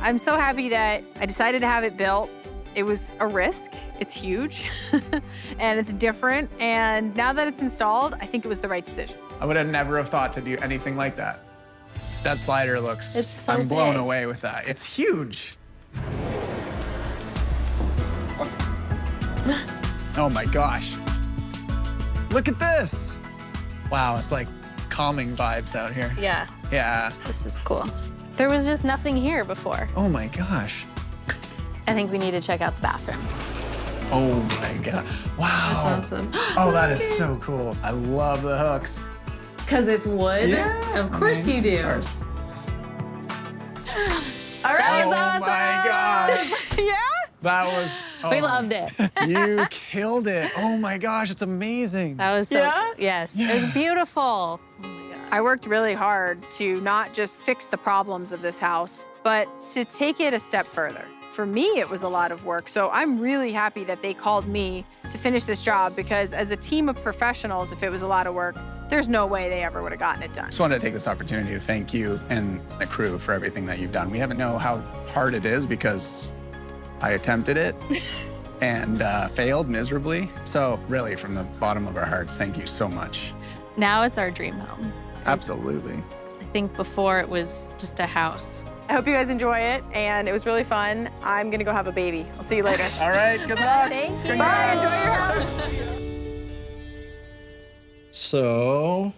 I'm so happy that I decided to have it built. It was a risk. It's huge and it's different. And now that it's installed, I think it was the right decision. I would have never have thought to do anything like that. That slider looks, It's so I'm blown big. away with that. It's huge. Oh my gosh. Look at this. Wow, it's like calming vibes out here. Yeah, Yeah. this is cool. There was just nothing here before. Oh my gosh. I think we need to check out the bathroom. Oh my God. Wow. That's awesome. Oh, that is so cool. I love the hooks. Because it's wood? Yeah, Of course you do. Of course. All right, Oh that was my gosh. Yeah? That was. We oh, loved it. You killed it. Oh my gosh, it's amazing. That was so, Yeah? yes, it was beautiful. Oh my God. I worked really hard to not just fix the problems of this house, but to take it a step further. For me, it was a lot of work. So I'm really happy that they called me to finish this job because as a team of professionals, if it was a lot of work, there's no way they ever would have gotten it done. Just wanted to take this opportunity to thank you and the crew for everything that you've done. We haven't know how hard it is because I attempted it and failed miserably. So really, from the bottom of our hearts, thank you so much. Now it's our dream home. Absolutely. I think before it was just a house. I hope you guys enjoy it, and it was really fun. I'm gonna go have a baby. I'll see you later. All right, good luck. Thank you. Bye, enjoy your house. So,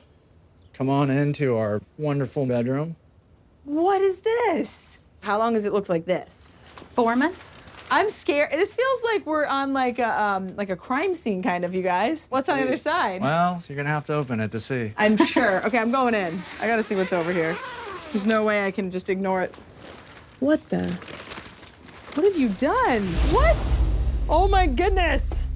come on into our wonderful bedroom. What is this? How long has it looked like this? 4 months? I'm scared. This feels like we're on like a crime scene kind of, you guys. What's on the other side? Well, you're gonna have to open it to see. I'm sure. Okay, I'm going in. I gotta see what's over here. There's no way I can just ignore it. What the? What have you done? What? Oh my goodness.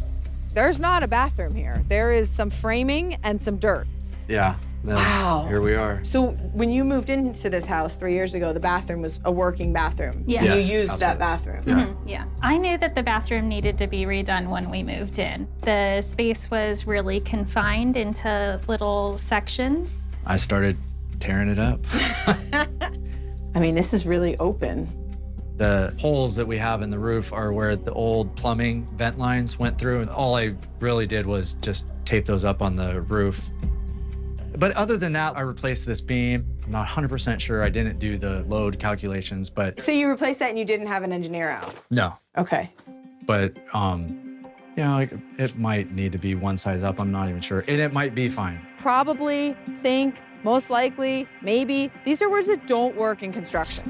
There's not a bathroom here. There is some framing and some dirt. Yeah. Then Wow. Here we are. So when you moved into this house 3 years ago, the bathroom was a working bathroom. Yeah. And Yes, you used that absolutely. bathroom. Yeah. Yeah. I knew that the bathroom needed to be redone when we moved in. The space was really confined into little sections. I started tearing it up. I mean, this is really open. The holes that we have in the roof are where the old plumbing vent lines went through, and all I really did was just tape those up on the roof. But other than that, I replaced this beam. I'm not 100% sure. I didn't do the load calculations, but So you replaced that and you didn't have an engineer out? no. Okay. But, you know, it might need to be one size up. I'm not even sure. And it might be fine. Probably, think, most likely, maybe. These are words that don't work in construction.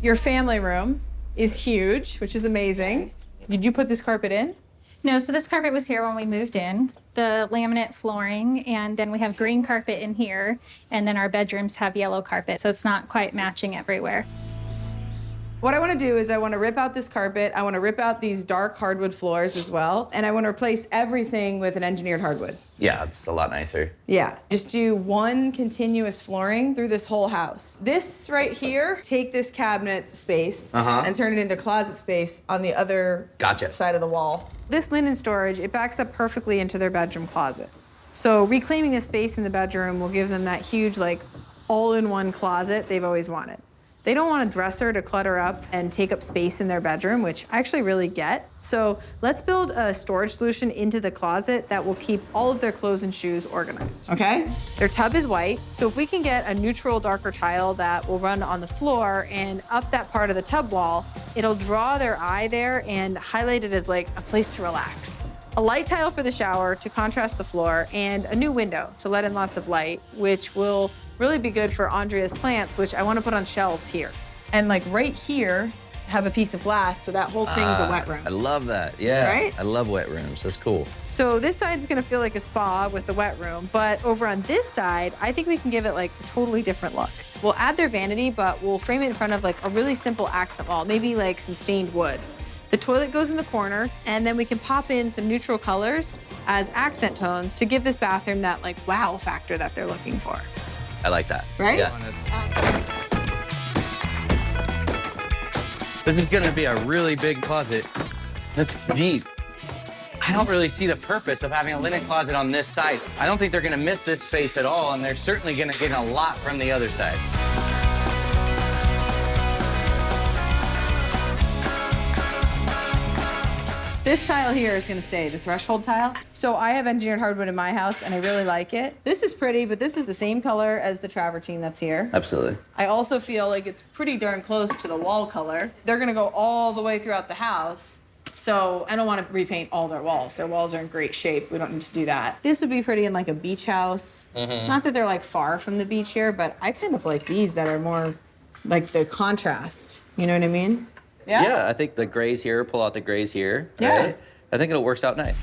Your family room is huge, which is amazing. Did you put this carpet in? No, so this carpet was here when we moved in, the laminate flooring, and then we have green carpet in here, and then our bedrooms have yellow carpet, so it's not quite matching everywhere. What I want to do is I want to rip out this carpet. I want to rip out these dark hardwood floors as well. And I want to replace everything with an engineered hardwood. Yeah, it's a lot nicer. Yeah, just do one continuous flooring through this whole house. This right here, take this cabinet space and turn it into closet space on the other Gotcha. side of the wall. This linen storage, it backs up perfectly into their bedroom closet. So reclaiming the space in the bedroom will give them that huge, like, all-in-one closet they've always wanted. They don't want a dresser to clutter up and take up space in their bedroom, which I actually really get. So let's build a storage solution into the closet that will keep all of their clothes and shoes organized, okay? Their tub is white, so if we can get a neutral, darker tile that will run on the floor and up that part of the tub wall, it'll draw their eye there and highlight it as like a place to relax. A light tile for the shower to contrast the floor, and a new window to let in lots of light, which will really be good for Andrea's plants, which I want to put on shelves here. And like right here have a piece of glass, so that whole thing's a wet room. I love that. Yeah. Right? I love wet rooms. That's cool. So this side's gonna feel like a spa with the wet room, but over on this side, I think we can give it like a totally different look. We'll add their vanity, but we'll frame it in front of like a really simple accent wall, maybe like some stained wood. The toilet goes in the corner, and then we can pop in some neutral colors as accent tones to give this bathroom that like wow factor that they're looking for. I like that. Right? Yeah. This is gonna be a really big closet. That's deep. I don't really see the purpose of having a linen closet on this side. I don't think they're gonna miss this space at all, and they're certainly gonna get a lot from the other side. This tile here is gonna stay, the threshold tile. So I have engineered hardwood in my house and I really like it. This is pretty, but this is the same color as the travertine that's here. Absolutely. I also feel like it's pretty darn close to the wall color. They're gonna go all the way throughout the house. So I don't wanna repaint all their walls. Their walls are in great shape. We don't need to do that. This would be pretty in like a beach house. Not that they're like far from the beach here, but I kind of like these that are more like the contrast. You know what I mean? Yeah, I think the grays here, pull out the grays here. Yeah. Right? I think it'll work out nice.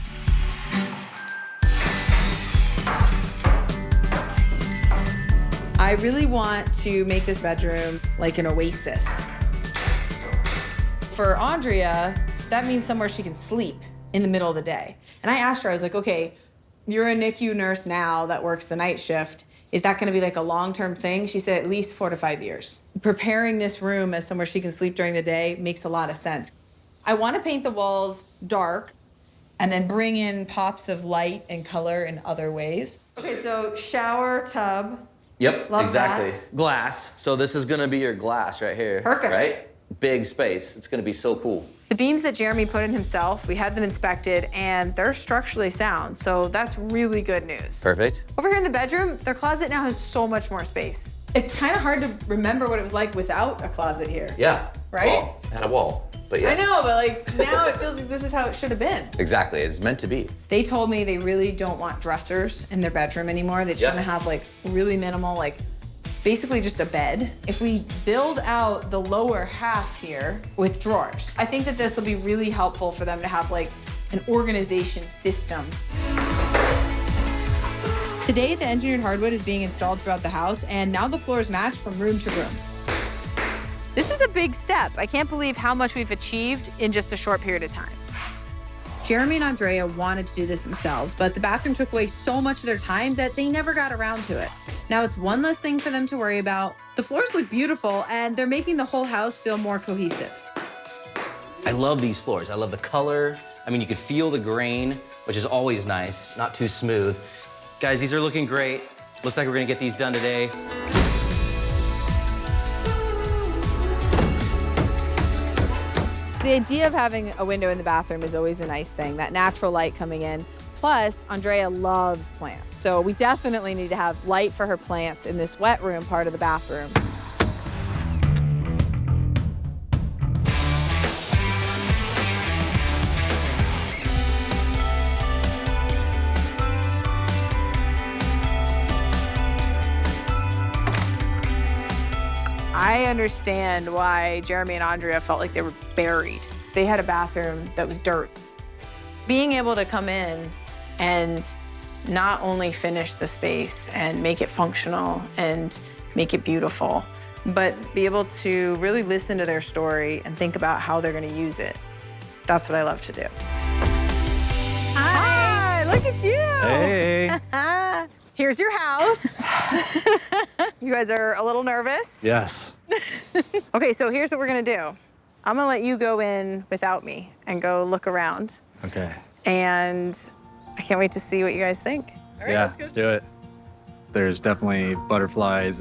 I really want to make this bedroom like an oasis. For Andrea, that means somewhere she can sleep in the middle of the day. And I asked her, I was like, okay, you're a NICU nurse now that works the night shift. Is that gonna be like a long-term thing? She said at least 4 to 5 years. Preparing this room as somewhere she can sleep during the day makes a lot of sense. I wanna paint the walls dark and then bring in pops of light and color in other ways. Okay, so shower, tub. Yep, Love exactly. that. Glass. So this is gonna be your glass right here. Perfect. Right? Big space. It's gonna be so cool. The beams that Jeremy put in himself, we had them inspected and they're structurally sound, so that's really good news. Perfect. Over here in the bedroom, their closet now has so much more space. It's kind of hard to remember what it was like without a closet here. Yeah. Right? Well, and a wall. But yes. I know, but like now it feels like this is how it should have been. Exactly. It's meant to be. They told me they really don't want dressers in their bedroom anymore. They just want to have like really minimal, like basically just a bed. If we build out the lower half here with drawers, I think that this will be really helpful for them to have like an organization system. Today, the engineered hardwood is being installed throughout the house, and now the floors match from room to room. This is a big step. I can't believe how much we've achieved in just a short period of time. Jeremy and Andrea wanted to do this themselves, but the bathroom took away so much of their time that they never got around to it. Now it's one less thing for them to worry about. The floors look beautiful, and they're making the whole house feel more cohesive. I love these floors. I love the color. I mean, you can feel the grain, which is always nice, not too smooth. Guys, these are looking great. Looks like we're gonna get these done today. The idea of having a window in the bathroom is always a nice thing, that natural light coming in. Plus, Andrea loves plants, so we definitely need to have light for her plants in this wet room part of the bathroom. I understand why Jeremy and Andrea felt like they were buried. They had a bathroom that was dirt. Being able to come in and not only finish the space and make it functional and make it beautiful, but be able to really listen to their story and think about how they're gonna use it. That's what I love to do. Hi, look at you. Hey. Here's your house. You guys are a little nervous. Yes. Okay, so here's what we're gonna do. I'm gonna let you go in without me and go look around. Okay. And I can't wait to see what you guys think. All right, Yeah, let's do it. There's definitely butterflies.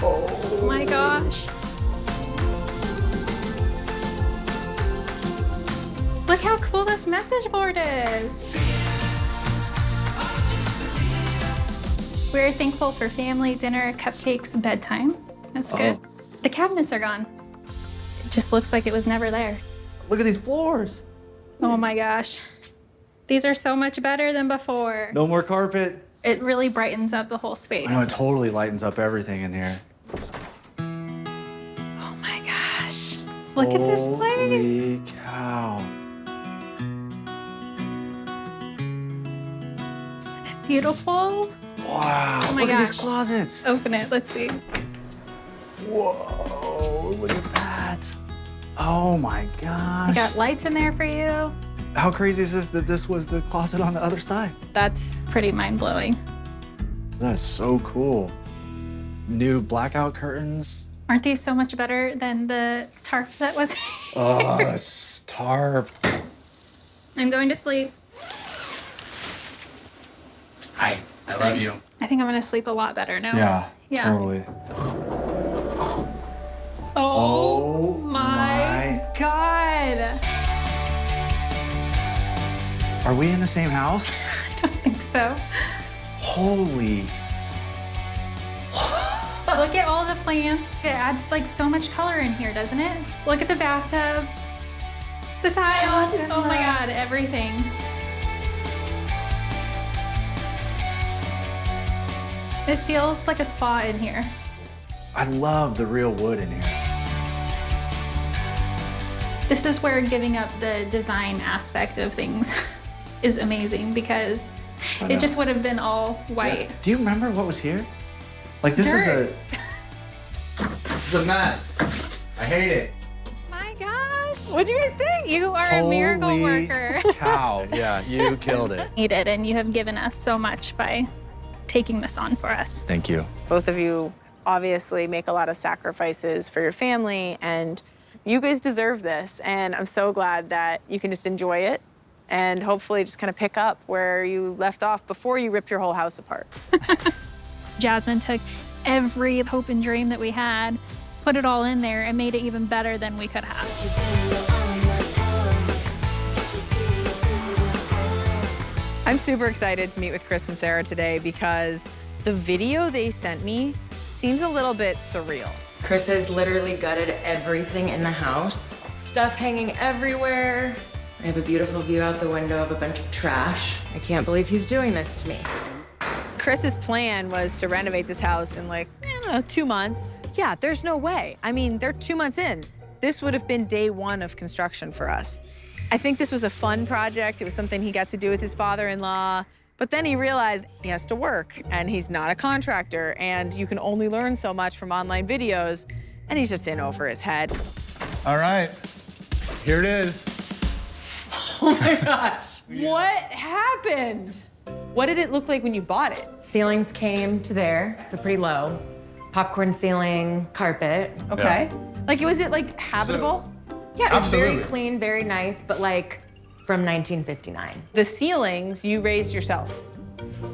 Oh my gosh. Look how cool this message board is. We're thankful for family, dinner, cupcakes, bedtime. That's good. The cabinets are gone. It just looks like it was never there. Look at these floors. Oh my gosh. These are so much better than before. No more carpet. It really brightens up the whole space. I know, it totally lightens up everything in here. Oh my gosh. Look at this place. Holy cow. Isn't it beautiful? Wow. Oh my Look at gosh. these closets. Open it. Let's see. Whoa, look at that. Oh my I gosh. got lights in there for you. How crazy is this that this was the closet on the other side? That's pretty mind-blowing. That's so cool. New blackout curtains. Aren't these so much better than the tarp that was? Oh, that's tarp. I'm going to sleep. Hi, I love you. I think I'm going to sleep a lot better now. Yeah, totally. Oh my God. Are we in the same house? I don't think so. Holy. Look at all the plants. It adds like so much color in here, doesn't it? Look at the bathtub, the tile. Oh my God, everything. It feels like a spa in here. I love the real wood in here. This is where giving up the design aspect of things is amazing because it just would have been all white. Do you remember what was here? Like this Dirt. It's a mess. I hate it. My gosh. What'd you guys think? You are a miracle Holy worker. cow. Yeah, you killed it. Needed, and you have given us so much by taking this on for us. Thank you. Both of you obviously make a lot of sacrifices for your family, and you guys deserve this. And I'm so glad that you can just enjoy it and hopefully just kind of pick up where you left off before you ripped your whole house apart. Jasmine took every hope and dream that we had, put it all in there, and made it even better than we could have. I'm super excited to meet with Chris and Sarah today because the video they sent me seems a little bit surreal. Chris has literally gutted everything in the house. Stuff hanging everywhere. I have a beautiful view out the window of a bunch of trash. I can't believe he's doing this to me. Chris's plan was to renovate this house in like, I don't know, 2 months. Yeah, there's no way. I mean, they're 2 months in. This would have been day one of construction for us. I think this was a fun project. It was something he got to do with his father-in-law. But then he realized he has to work, and he's not a contractor, and you can only learn so much from online videos, and he's just in over his head. All right, here it is. Oh my gosh. What happened? What did it look like when you bought it? Ceilings came to there, so pretty low. Popcorn ceiling, carpet. Okay. Like, was it like habitable? Yeah, it was very Absolutely. clean, very nice, but like from 1959. The ceilings you raised yourself.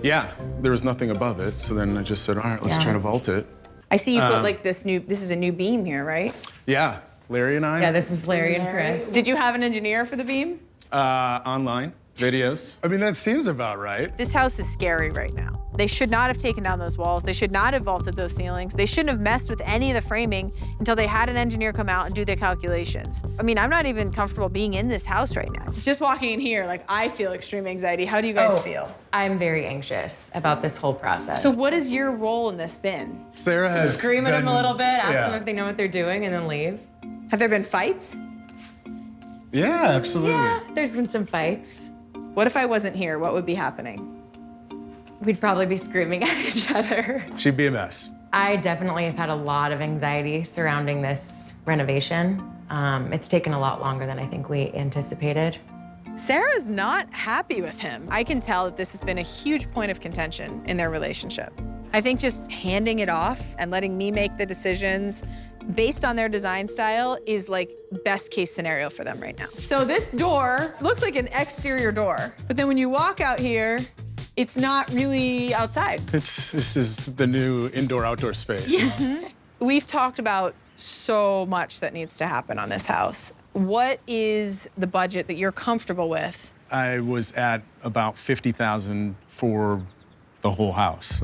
Yeah, there was nothing above it, so then I just said, all right, let's try to vault it. I see you put like this is a new beam here, right? Yeah, Larry and I, Yeah, this was Larry and Chris. Did you have an engineer for the beam? online, videos. I mean, that seems about right. This house is scary right now. They should not have taken down those walls. They should not have vaulted those ceilings. They shouldn't have messed with any of the framing until they had an engineer come out and do the calculations. I mean, I'm not even comfortable being in this house right now. Just walking in here, like, I feel extreme anxiety. How do you guys feel? I'm very anxious about this whole process. So what is your role in this been? Sarah has Scream at them a little bit, ask yeah. them if they know what they're doing, and then leave. Have there been fights? Yeah, absolutely. Yeah, there's been some fights. What if I wasn't here? What would be happening? We'd probably be screaming at each other. She'd be a mess. I definitely have had a lot of anxiety surrounding this renovation. It's taken a lot longer than I think we anticipated. Sarah's not happy with him. I can tell that this has been a huge point of contention in their relationship. I think just handing it off and letting me make the decisions based on their design style is like best case scenario for them right now. So this door looks like an exterior door, but then when you walk out here, it's not really outside. This is the new indoor-outdoor space. We've talked about so much that needs to happen on this house. What is the budget that you're comfortable with? I was at about $50,000 for the whole house.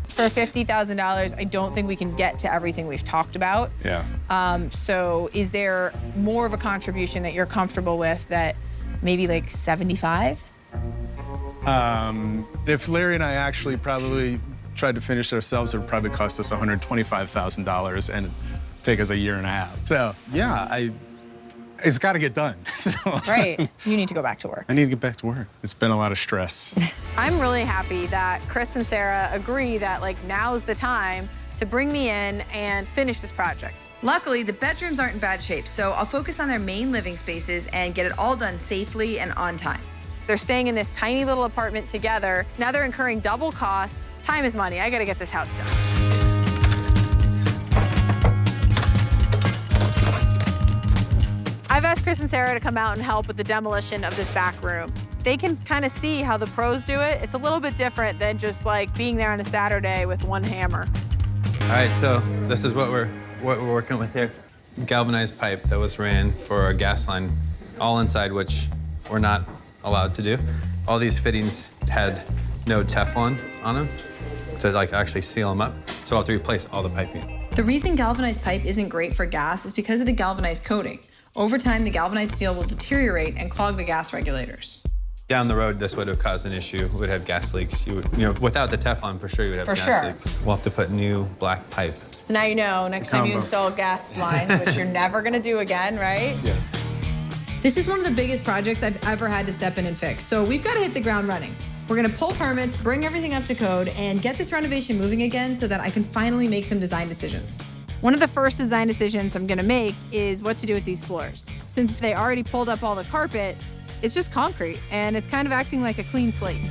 For $50,000, I don't think we can get to everything we've talked about. Yeah. So is there more of a contribution that you're comfortable with that maybe like 75? If Larry and I actually probably tried to finish it ourselves, it would probably cost us $125,000. And take us a year and a half. So yeah, it's got to get done. So, Right. You need to go back to work. I need to get back to work. It's been a lot of stress. I'm really happy that Chris and Sarah agree that like now's the time to bring me in and finish this project. Luckily, the bedrooms aren't in bad shape, so I'll focus on their main living spaces and get it all done safely and on time. They're staying in this tiny little apartment together. Now they're incurring double costs. Time is money. I gotta get this house done. I've asked Chris and Sarah to come out and help with the demolition of this back room. They can kind of see how the pros do it. It's a little bit different than just like being there on a Saturday with one hammer. All right, so this is what we're working with here. Galvanized pipe that was ran for a gas line, all inside, which we're not allowed to do. All these fittings had no Teflon on them to like actually seal them up. So I'll have to replace all the piping. The reason galvanized pipe isn't great for gas is because of the galvanized coating. Over time, the galvanized steel will deteriorate and clog the gas regulators. Down the road, this would have caused an issue. We would have gas leaks. You know, without the Teflon, for sure, you would have gas leaks. We'll have to put new black pipe. So now you know, next time you install gas lines, which you're never gonna do again, right? Yes. This is one of the biggest projects I've ever had to step in and fix. So we've got to hit the ground running. We're gonna pull permits, bring everything up to code, and get this renovation moving again so that I can finally make some design decisions. One of the first design decisions I'm gonna make is what to do with these floors. Since they already pulled up all the carpet, it's just concrete, and it's kind of acting like a clean slate.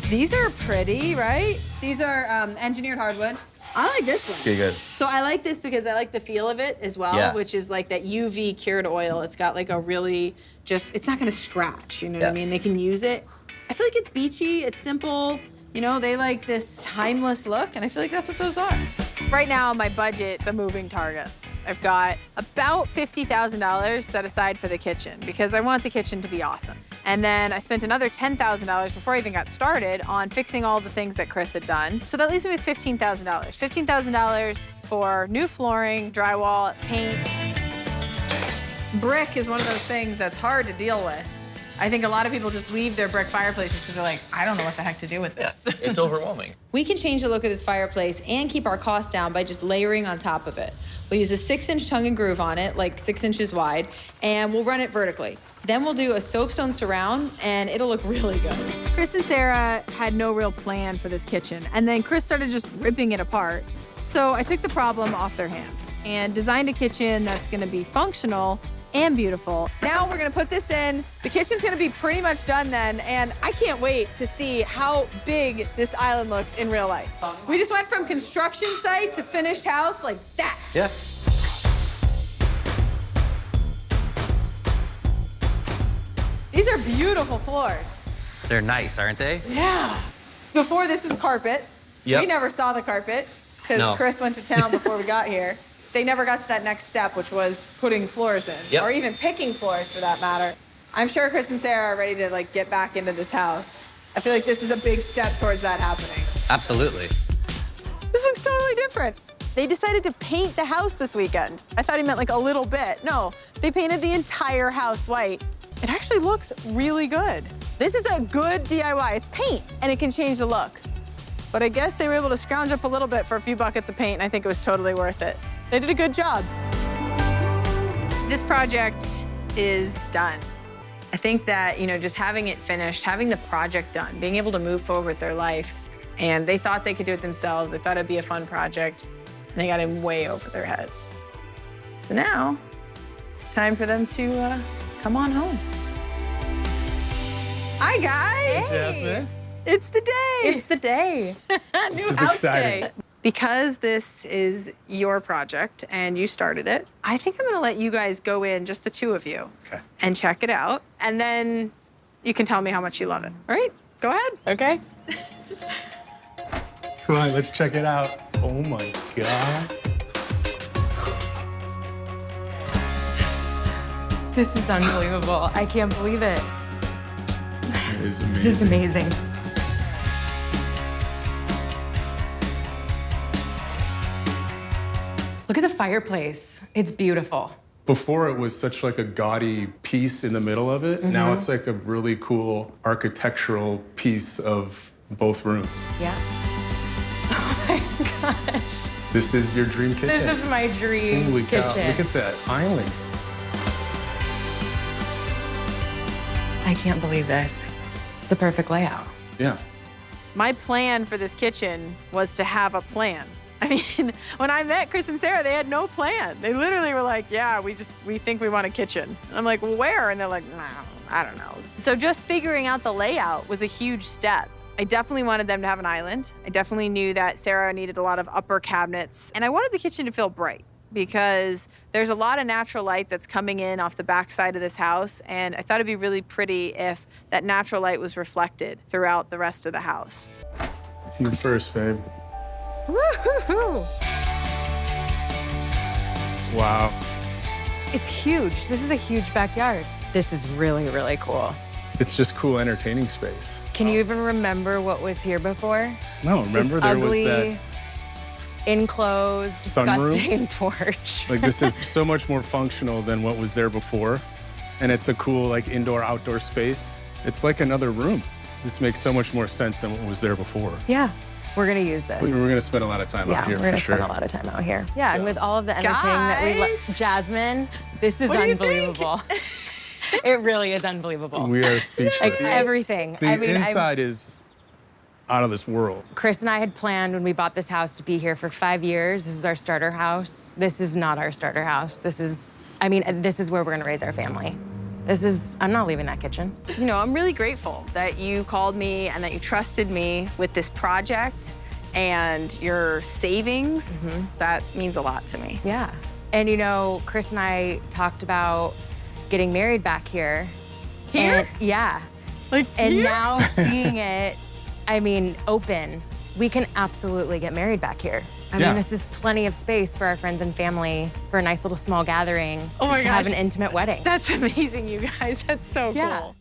These are pretty, right? These are engineered hardwood. I like this one. Okay, good. So I like this because I like the feel of it as well, which is like that UV cured oil. It's got like a really it's not gonna scratch, you know what I mean? They can use it. I feel like it's beachy, it's simple. You know, they like this timeless look, and I feel like that's what those are. Right now, my budget's a moving target. I've got about $50,000 set aside for the kitchen because I want the kitchen to be awesome. And then I spent another $10,000 before I even got started on fixing all the things that Chris had done. So that leaves me with $15,000. $15,000 for new flooring, drywall, paint. Brick is one of those things that's hard to deal with. I think a lot of people just leave their brick fireplaces because they're like, I don't know what the heck to do with this. It's overwhelming. We can change the look of this fireplace and keep our costs down by just layering on top of it. We'll use a 6-inch tongue and groove on it, like 6 inches wide, and we'll run it vertically. Then we'll do a soapstone surround, and it'll look really good. Chris and Sarah had no real plan for this kitchen, and then Chris started just ripping it apart. So I took the problem off their hands and designed a kitchen that's gonna be functional and beautiful. Now we're gonna put this in. The kitchen's gonna be pretty much done then, and I can't wait to see how big this island looks in real life. We just went from construction site to finished house like that. Yeah. These are beautiful floors. They're nice, aren't they? Yeah. Before this was carpet. Yep. We never saw the carpet because Chris went to town before we got here. They never got to that next step, which was putting floors in, or even picking floors for that matter. I'm sure Chris and Sarah are ready to like get back into this house. I feel like this is a big step towards that happening. Absolutely. This looks totally different. They decided to paint the house this weekend. I thought he meant like a little bit. No, they painted the entire house white. It actually looks really good. This is a good DIY. It's paint, and it can change the look. But I guess they were able to scrounge up a little bit for a few buckets of paint, and I think it was totally worth it. They did a good job. This project is done. I think that, you know, just having it finished, having the project done, being able to move forward with their life, and they thought they could do it themselves. They thought it'd be a fun project, and they got in way over their heads. So now, it's time for them to come on home. Hi, guys. Hey, Jasmine. It's the day. It's the day. This is exciting. Because this is your project and you started it, I think I'm gonna let you guys go in, just the two of you, and check it out. And then you can tell me how much you love it. All right? Go ahead. Okay. Come on, let's check it out. Oh my God. This is unbelievable. I can't believe it. It is amazing. This is amazing. Look at the fireplace. It's beautiful. Before it was such like a gaudy piece in the middle of it. Now it's like a really cool architectural piece of both rooms. Yeah. Oh my gosh. This is your dream kitchen. This is my dream Holy kitchen. cow, look at that island. I can't believe this. It's the perfect layout. Yeah. My plan for this kitchen was to have a plan. I mean, when I met Chris and Sarah, they had no plan. They literally were like, yeah, we think we want a kitchen. And I'm like, well, where? And they're like, no, I don't know. So just figuring out the layout was a huge step. I definitely wanted them to have an island. I definitely knew that Sarah needed a lot of upper cabinets. And I wanted the kitchen to feel bright because there's a lot of natural light that's coming in off the back side of this house. And I thought it'd be really pretty if that natural light was reflected throughout the rest of the house. You first, babe. Woo-hoo-hoo. Wow. It's huge. This is a huge backyard. This is really, really cool. It's just cool entertaining space. Can you even remember what was here before? No, remember this there ugly, was that enclosed, sunroom? disgusting porch. Like this is so much more functional than what was there before. And it's a cool like indoor-outdoor space. It's like another room. This makes so much more sense than what was there before. Yeah, we're gonna use this. We're gonna spend a lot of time out here we're gonna for sure. spend a lot of time out here. Yeah, So- and with all of the entertaining that we love. Jasmine, this is What do you think? unbelievable. It really is unbelievable. We are speechless. Like everything. The inside is out of this world. Chris and I had planned when we bought this house to be here for 5 years. This is our starter house. This is not our starter house. This is where we're gonna raise our family. I'm not leaving that kitchen. You know, I'm really grateful that you called me and that you trusted me with this project and your savings. That means a lot to me. Yeah. And you know, Chris and I talked about getting married back here. Here? And, yeah. Like And here? now seeing it, open, we can absolutely get married back here. I mean, this is plenty of space for our friends and family for a nice little small gathering Oh my to have gosh. an intimate wedding. That's amazing, you guys. That's so Yeah. cool.